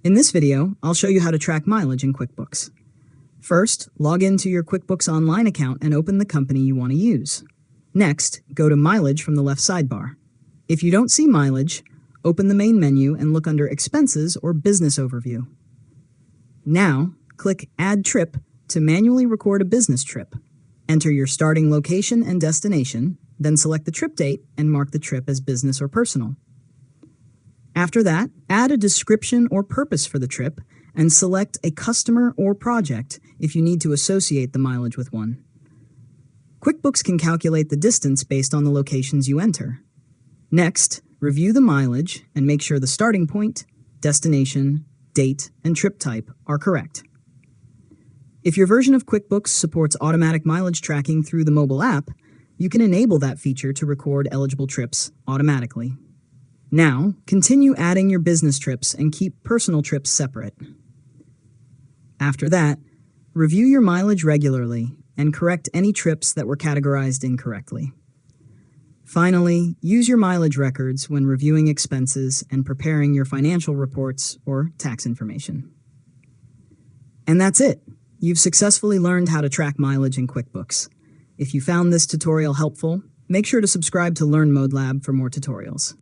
In this video, I'll show you how to track mileage in QuickBooks. First, log into your QuickBooks Online account and open the company you want to use. Next, go to Mileage from the left sidebar. If you don't see mileage, open the main menu and look under Expenses or Business Overview. Now, click Add Trip to manually record a business trip. Enter your starting location and destination, then select the trip date and mark the trip as business or personal. After that, add a description or purpose for the trip and select a customer or project if you need to associate the mileage with one. QuickBooks can calculate the distance based on the locations you enter. Next, review the mileage and make sure the starting point, destination, date, and trip type are correct. If your version of QuickBooks supports automatic mileage tracking through the mobile app, you can enable that feature to record eligible trips automatically. Now, continue adding your business trips and keep personal trips separate. After that, review your mileage regularly and correct any trips that were categorized incorrectly. Finally, use your mileage records when reviewing expenses and preparing your financial reports or tax information. And that's it. You've successfully learned how to track mileage in QuickBooks. If you found this tutorial helpful, make sure to subscribe to LearnModelab for more tutorials.